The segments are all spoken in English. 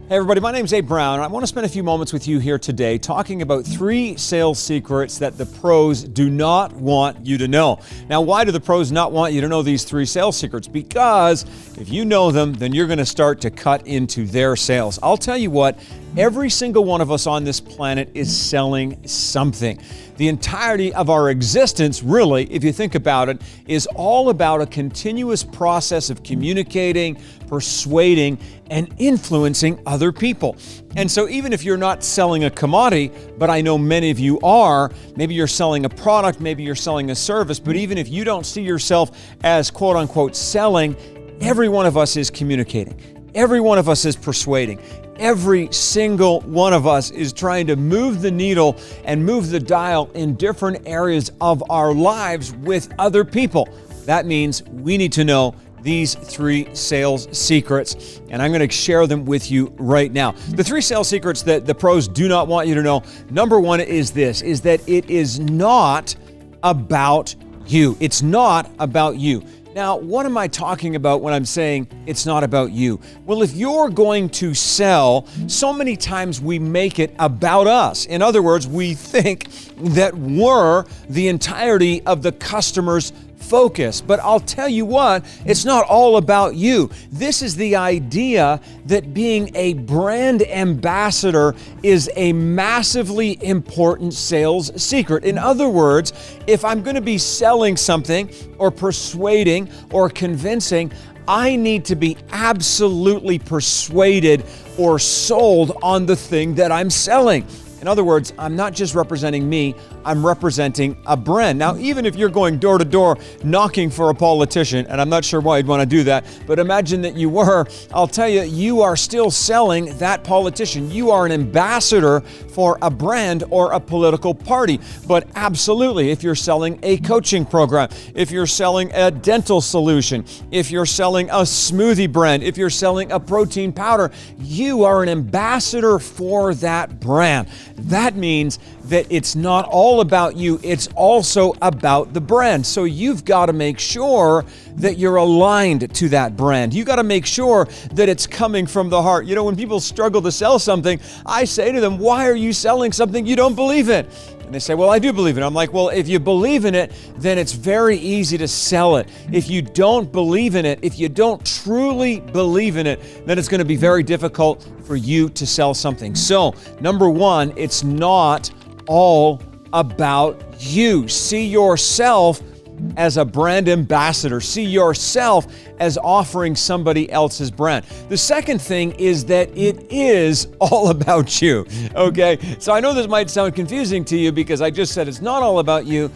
Hey everybody, my name's Abe Brown. I want to spend a few moments with you here today talking about 3 sales secrets that the pros do not want you to know. Now, why do the pros not want you to know these 3 sales secrets? Because if you know them, then you're going to start to cut into their sales. I'll tell you what, every single one of us on this planet is selling something. The entirety of our existence, really, if you think about it, is all about a continuous process of communicating, persuading, and influencing other people. And so even if you're not selling a commodity, but I know many of you are, maybe you're selling a product, maybe you're selling a service, but even if you don't see yourself as quote unquote selling, every one of us is communicating. Every one of us is persuading. Every single one of us is trying to move the needle and move the dial in different areas of our lives with other people. That means we need to know these 3 sales secrets, and I'm going to share them with you right now. The 3 sales secrets that the pros do not want you to know. Number 1 is this, is that it is not about you. It's not about you. Now, what am I talking about when I'm saying it's not about you? Well, if you're going to sell, so many times we make it about us. In other words, we think that we're the entirety of the customer's focus. But I'll tell you what, it's not all about you. This is the idea that being a brand ambassador is a massively important sales secret. In other words, if I'm going to be selling something or persuading or convincing, I need to be absolutely persuaded or sold on the thing that I'm selling. In other words, I'm not just representing me, I'm representing a brand. Now, even if you're going door to door knocking for a politician, and I'm not sure why you'd want to do that, but imagine that you were, I'll tell you, you are still selling that politician. You are an ambassador for a brand or a political party. But absolutely, if you're selling a coaching program, if you're selling a dental solution, if you're selling a smoothie brand, if you're selling a protein powder, you are an ambassador for that brand. That means that it's not all about you, it's also about the brand. So you've got to make sure that you're aligned to that brand. You got to make sure that it's coming from the heart. You know, when people struggle to sell something, I say to them, why are you selling something you don't believe in? And they say, well, I do believe in it. I'm like, well, if you believe in it, then it's very easy to sell it. If you don't believe in it, if you don't truly believe in it, then it's going to be very difficult for you to sell something. So, number 1, it's not all about you. See yourself as a brand ambassador. See yourself as offering somebody else's brand. The second thing is that it is all about you, okay? So I know this might sound confusing to you because I just said it's not all about you,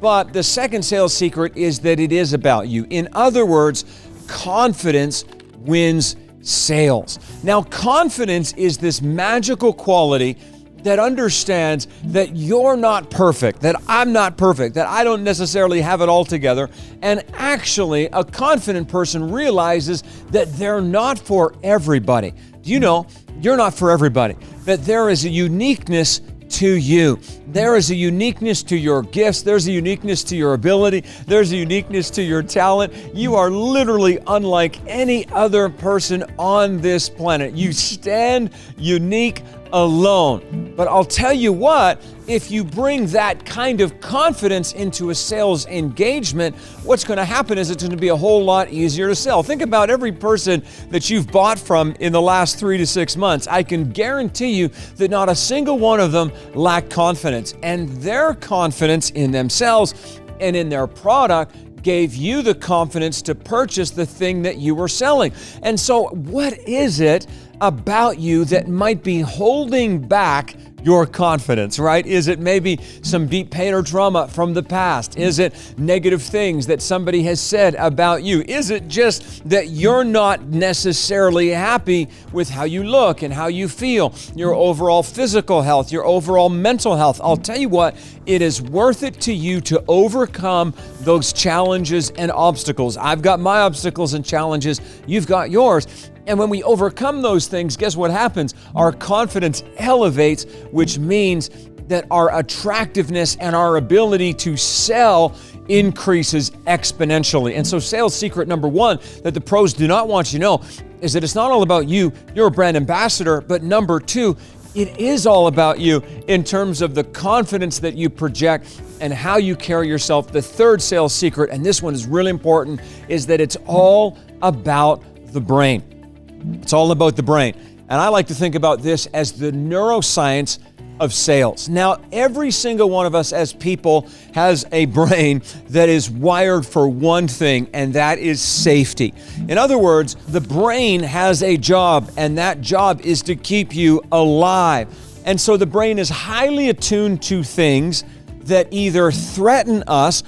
but the second sales secret is that it is about you. In other words, confidence wins sales. Now, confidence is this magical quality that understands that you're not perfect, that I'm not perfect, that I don't necessarily have it all together. And actually, a confident person realizes that they're not for everybody. Do you know, you're not for everybody, that there is a uniqueness to you. There is a uniqueness to your gifts. There's a uniqueness to your ability. There's a uniqueness to your talent. You are literally unlike any other person on this planet. You stand unique alone. But I'll tell you what, if you bring that kind of confidence into a sales engagement, what's going to happen is it's going to be a whole lot easier to sell. Think about every person that you've bought from in the last 3 to 6 months. I can guarantee you that not a single one of them lacked confidence, and their confidence in themselves and in their product gave you the confidence to purchase the thing that you were selling. And so what is it about you that might be holding back your confidence, right? Is it maybe some deep pain or trauma from the past? Is it negative things that somebody has said about you? Is it just that you're not necessarily happy with how you look and how you feel, your overall physical health, your overall mental health? I'll tell you what, it is worth it to you to overcome those challenges and obstacles. I've got my obstacles and challenges, you've got yours. And when we overcome those things, guess what happens? Our confidence elevates, which means that our attractiveness and our ability to sell increases exponentially. And so sales secret number one that the pros do not want you to know is that it's not all about you. You're a brand ambassador. But number two, it is all about you in terms of the confidence that you project and how you carry yourself. The third sales secret, and this one is really important, is that it's all about the brain. It's all about the brain. And I like to think about this as the neuroscience of sales. Now, every single one of us as people has a brain that is wired for one thing, and that is safety. In other words, the brain has a job, and that job is to keep you alive. And so the brain is highly attuned to things that either threaten us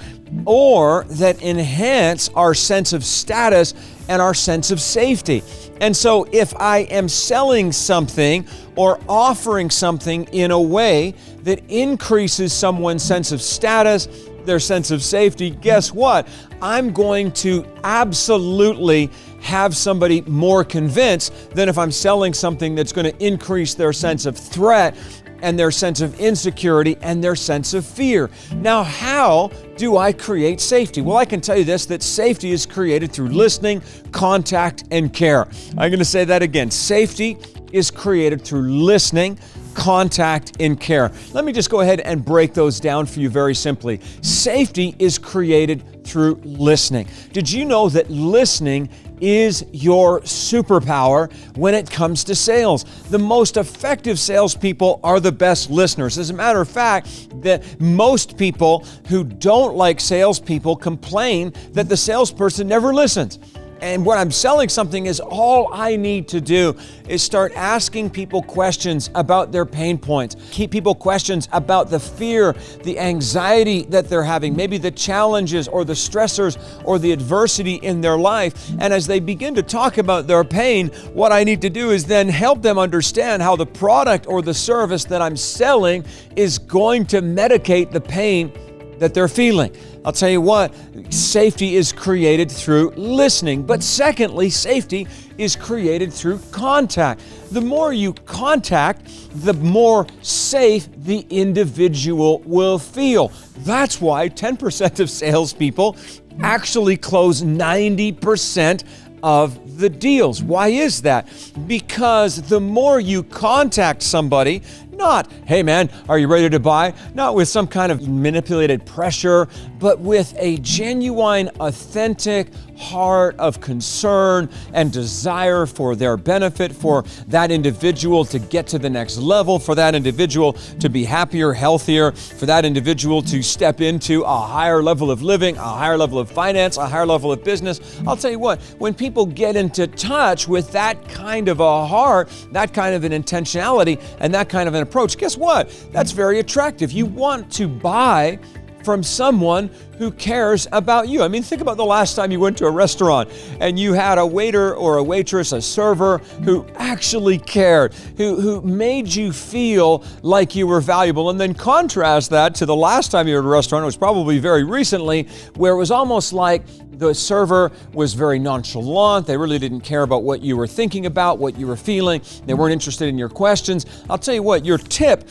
or that enhance our sense of status and our sense of safety. And so if I am selling something or offering something in a way that increases someone's sense of status, their sense of safety, guess what? I'm going to absolutely have somebody more convinced than if I'm selling something that's going to increase their sense of threat and their sense of insecurity and their sense of fear. Now, how do I create safety? Well, I can tell you this, that safety is created through listening, contact, and care. I'm going to say that again. Safety is created through listening, contact, and care. Let me just go ahead and break those down for you very simply. Safety is created through listening. Did you know that listening is your superpower when it comes to sales? The most effective salespeople are the best listeners. As a matter of fact, that most people who don't like salespeople complain that the salesperson never listens. And when I'm selling something is all I need to do is start asking people questions about their pain points. Keep people questions about the fear, the anxiety that they're having, maybe the challenges or the stressors or the adversity in their life. And as they begin to talk about their pain, what I need to do is then help them understand how the product or the service that I'm selling is going to medicate the pain that they're feeling. I'll tell you what, safety is created through listening. But secondly, safety is created through contact. The more you contact, the more safe the individual will feel. That's why 10% of salespeople actually close 90% of the deals. Why is that? Because the more you contact somebody, not, hey man, are you ready to buy? Not with some kind of manipulated pressure, but with a genuine, authentic heart of concern and desire for their benefit, for that individual to get to the next level, for that individual to be happier, healthier, for that individual to step into a higher level of living, a higher level of finance, a higher level of business. I'll tell you what, when people get into touch with that kind of a heart, that kind of an intentionality, and that kind of an approach, guess what? That's very attractive. You want to buy from someone who cares about you. I mean, think about the last time you went to a restaurant and you had a waiter or a waitress, a server who actually cared, who made you feel like you were valuable. And then contrast that to the last time you were at a restaurant, it was probably very recently, where it was almost like the server was very nonchalant. They really didn't care about what you were thinking about, what you were feeling. They weren't interested in your questions. I'll tell you what, your tip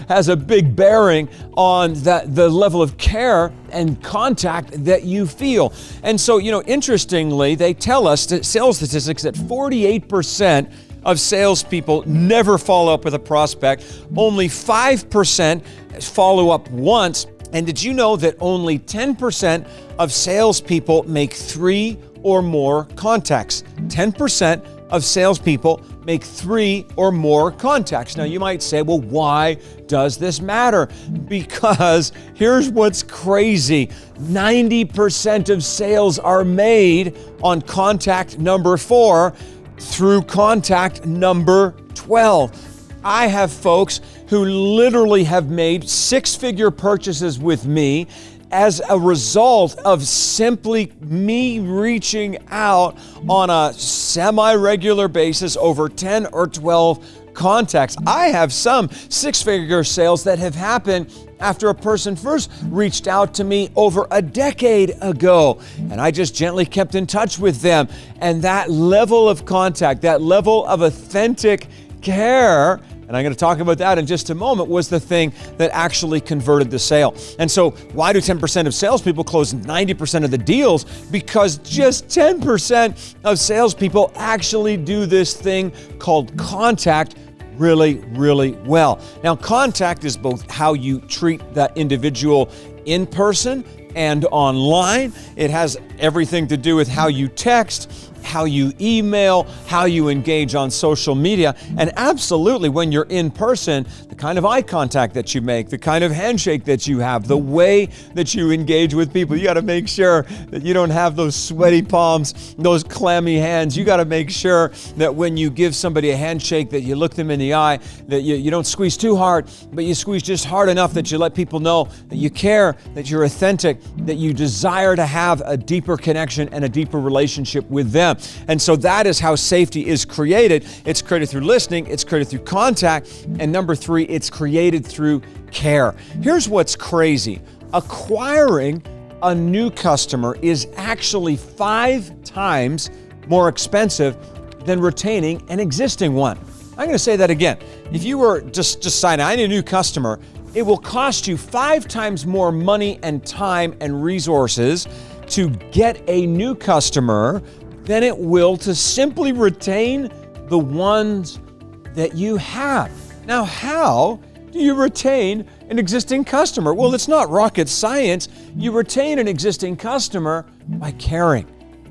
has a big bearing on the level of care and contact that you feel. And so, interestingly, they tell us that sales statistics that 48% of salespeople never follow up with a prospect. Only 5% follow up once. And did you know that only 10% of salespeople make 3 or more contacts? 10% of salespeople make 3 or more contacts. Now you might say, well, why does this matter? Because here's what's crazy. 90% of sales are made on contact number 4 through contact number 12. I have folks who literally have made 6-figure purchases with me as a result of simply me reaching out on a semi-regular basis over 10 or 12 contacts. I have some 6-figure sales that have happened after a person first reached out to me over a decade ago, and I just gently kept in touch with them. And that level of contact, that level of authentic care and I'm going to talk about that in just a moment, was the thing that actually converted the sale. And so why do 10% of salespeople close 90% of the deals? Because just 10% of salespeople actually do this thing called contact really, really well. Now, contact is both how you treat that individual in person and online. It has everything to do with how you text, how you email, how you engage on social media, and absolutely when you're in person, the kind of eye contact that you make, the kind of handshake that you have, the way that you engage with people. You got to make sure that you don't have those sweaty palms, those clammy hands. You got to make sure that when you give somebody a handshake that you look them in the eye, that you don't squeeze too hard, but you squeeze just hard enough that you let people know that you care, that you're authentic, that you desire to have a deeper connection and a deeper relationship with them. And so that is how safety is created. It's created through listening, it's created through contact, and number 3, it's created through care. Here's what's crazy. Acquiring a new customer is actually 5 times more expensive than retaining an existing one. I'm going to say that again. If you were just deciding, I need a new customer, it will cost you 5 times more money and time and resources to get a new customer than it will to simply retain the ones that you have. Now, how do you retain an existing customer? Well, it's not rocket science. You retain an existing customer by caring.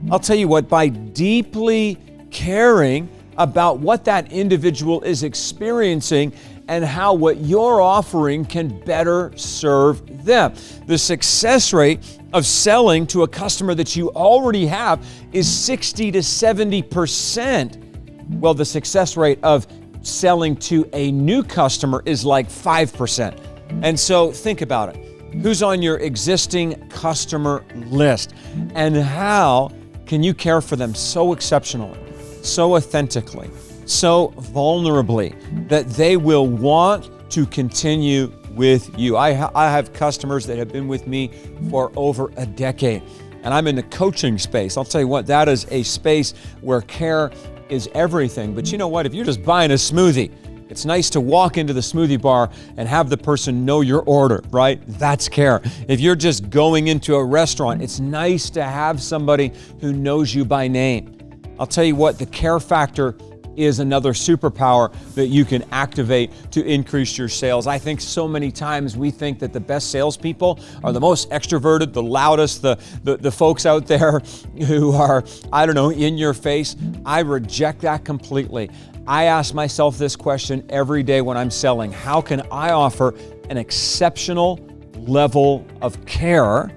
I'll tell you what, by deeply caring about what that individual is experiencing and how what you're offering can better serve them. The success rate of selling to a customer that you already have is 60 to 70%. Well, the success rate of selling to a new customer is like 5%. And so think about it. Who's on your existing customer list? And how can you care for them so exceptionally, so authentically, so vulnerably that they will want to continue with you? I have customers that have been with me for over a decade, and I'm in the coaching space. I'll tell you what, that is a space where care is everything. But you know what? If you're just buying a smoothie, it's nice to walk into the smoothie bar and have the person know your order, right? That's care. If you're just going into a restaurant, it's nice to have somebody who knows you by name. I'll tell you what, the care factor is another superpower that you can activate to increase your sales. I think so many times we think that the best salespeople are the most extroverted, the loudest, the folks out there who are, I don't know, in your face. I reject that completely. I ask myself this question every day when I'm selling. How can I offer an exceptional level of care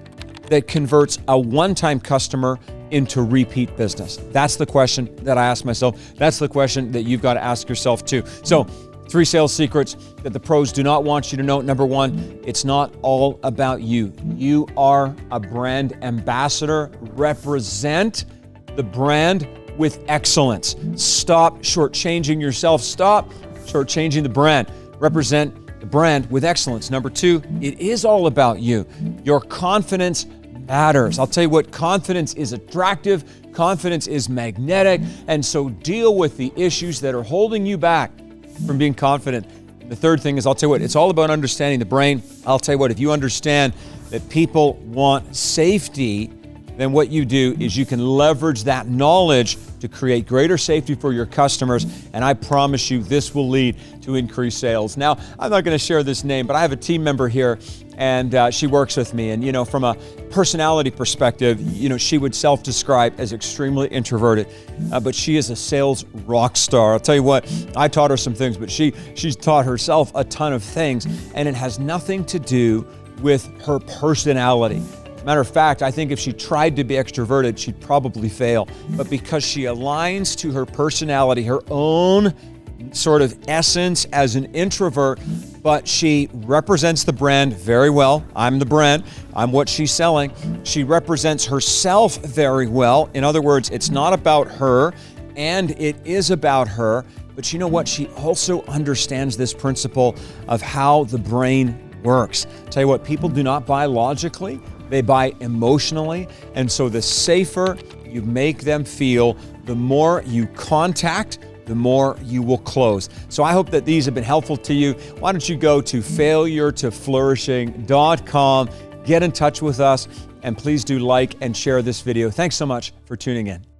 that converts a one-time customer into repeat business? That's the question that I ask myself. That's the question that you've got to ask yourself too. So 3 sales secrets that the pros do not want you to know. Number 1, it's not all about you. You are a brand ambassador. Represent the brand with excellence. Stop shortchanging yourself. Stop shortchanging the brand. Represent the brand with excellence. Number 2, it is all about you. Your confidence matters. I'll tell you what, confidence is attractive, confidence is magnetic, and so deal with the issues that are holding you back from being confident. The third thing is, I'll tell you what, it's all about understanding the brain. I'll tell you what, if you understand that people want safety, then what you do is you can leverage that knowledge to create greater safety for your customers, and I promise you this will lead to increased sales. Now, I'm not going to share this name, but I have a team member here, and she works with me, and from a personality perspective, she would self-describe as extremely introverted, but she is a sales rock star. I'll tell you what, I taught her some things, but she's taught herself a ton of things, and it has nothing to do with her personality. Matter of fact, I think if she tried to be extroverted, she'd probably fail. But because she aligns to her personality, her own sort of essence as an introvert, but she represents the brand very well. I'm the brand. I'm what she's selling. She represents herself very well. In other words, it's not about her, and it is about her. But you know what? She also understands this principle of how the brain works. Tell you what, people do not buy logically. They buy emotionally, and so the safer you make them feel, the more you contact, the more you will close. So I hope that these have been helpful to you. Why don't you go to failuretoflourishing.com, get in touch with us, and please do like and share this video. Thanks so much for tuning in.